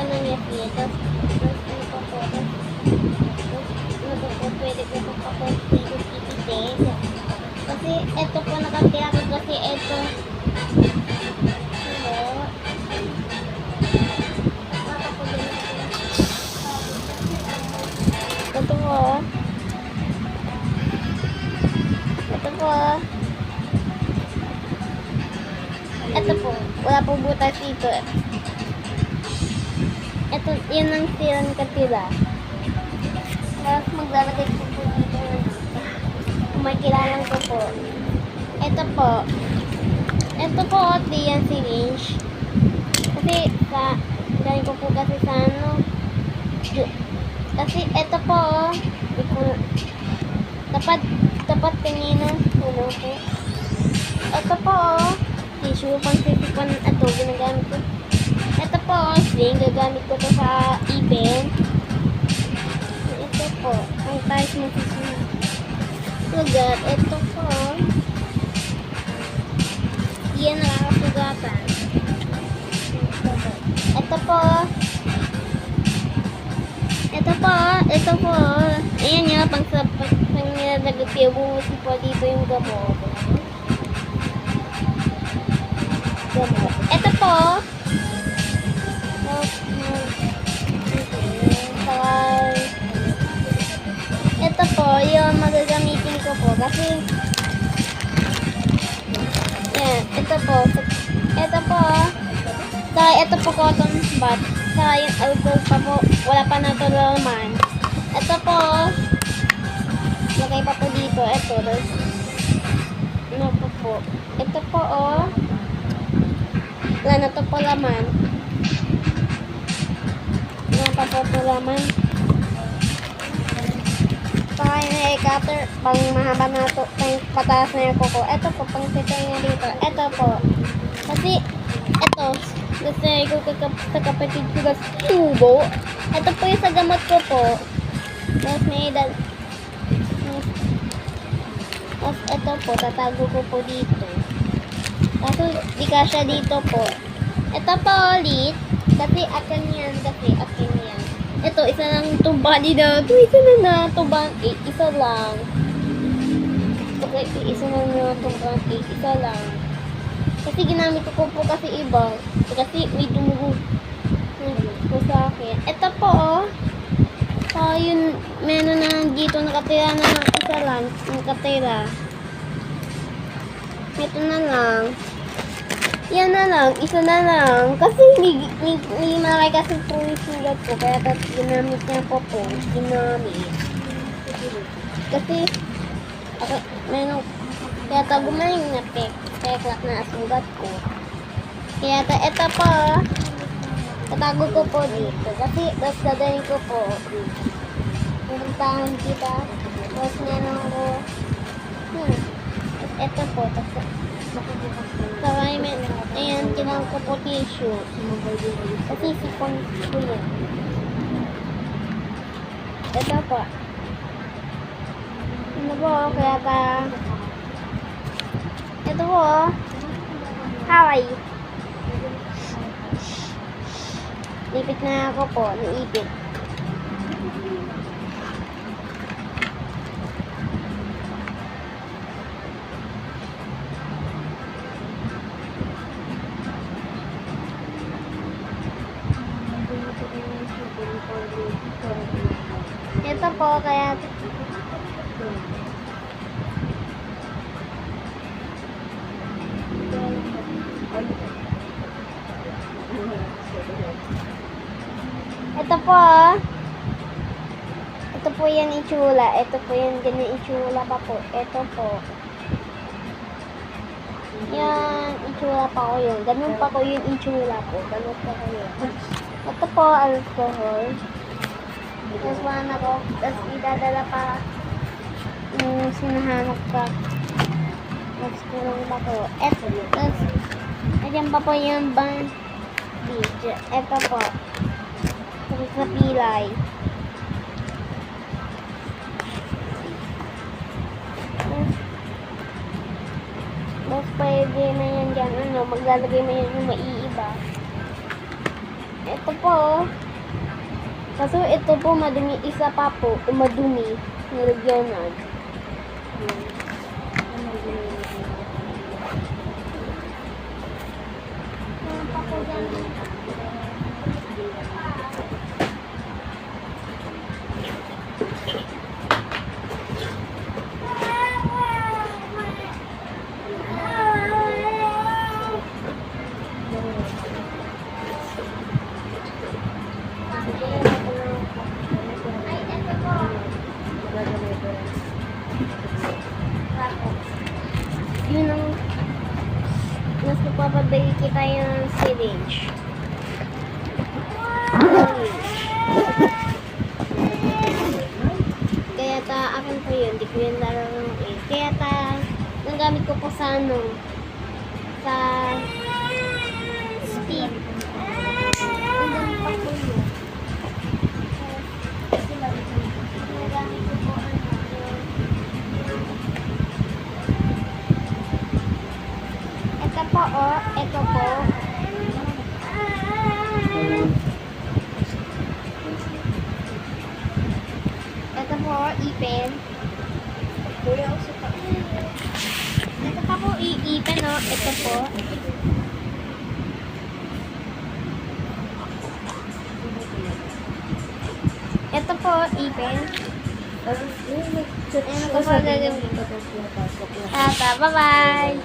ng refri. Tapos ano pa po, tapos pwede ko pa po tipitin. Kasi ito po nakatira ko kasi ito. Ito po. Ito po. Ito po. Wala po butas dito. Ito, yun ang tirang katira. Tapos maglalagay ko po dito. Kumakilalan ko po. Ito po. Ito po, yan syringe. Kasi, dahil ko po kasi sa ano. Kasi, ito po, tapat kanina. Ano po. Ito po, tissue, pang-sisipan, ito, ginagamit ko. Ito po, sling, gagamit ko to sa event. Ito po, ang tayo mo sugat. Ito po, yan nakakasugatan. Ito po, ayan nga, pang nilalagay, buhusin po dito yung gamot. Ito po, ito po, yung magagamitin ko po kasi yan, ito po ito po cotton bud, saka yung alcohol pa po, wala pa natulungan. Ito po, lagay pa po dito, ito, ano po, ito po, wala na to po laman. Wala pa po laman. Saka yung cutter, pang mahaba na to, pang pataas na yung kuko. Ito po, pang sitay nga dito. Ito po. Kasi, ito, gusto ko sa kapatid ko sa tubo. Ito po yung sa gamot ko po. Tapos may edad. Tapos ito po, tatago ko po dito. Tapos, di kasya dito po. Ito po ulit. Kasi akin yan. Ito, isa lang tuba dito. Isa na tuba. Isa lang. Okay, isa lang na tuba. Isa lang. Kasi ginamit ko po kasi iba. Kasi may dumugo po sa akin. Ito po, yun, meron na dito nakatira na isa lang. Nakatira. Ito na lang. Yan na lang, isa na lang. Kasi hindi malaki kasi po yung sugat ko. Kaya ginamit niya po. Ginamit. Kasi, kaya gumaling na peklak na sugat ko. Kaya ito po, tatago ko po dito. Kasi, tapos dadalhin ko po. Pumuntahan kita. Tapos meron ko. Ito po, tapos ayan, kailangan ko po tissue. Kasi sipon ko yan. Ito po. Ano po, kaya pa. Ito po. Hawaii. Ipit na ako po, naipit. Ito po, kaya ito po, ito po yan itsura. Ito po yan ganyan itsura pa po. Ito po. Yan, itsura pa ko yun. Ganun pa ko yung itsura po. Ganun pa ko yun. Ito po, alcohol. Tapos wala ko. Tapos idadala pa yung sinahanap ka. Tapos kurang pa po. Ito. Tapos, ayan pa po yung bandage. Ito po. Tapos sa pilay. Tapos pwede na yan dyan. Maglalagay mo yan yung maiiba. Ito po. Kaso ito po madumi. Isa pa po. Madumi. Nilagyanan. Meron pa po dyan. Ay, ito po. Yun ang mas magpapabili kita yung syringe. Kaya akin po yun, di ko yun lalaroin. Kaya nagamit ko po sa sa speed. Nandun pa po yun. Nagamit ko po ito po, oh. Ito po. Ito po, ipin. Ito pa po, ipin, oh. Ito po. Ito po, ipin. Ano ko po gagawin? Bye-bye!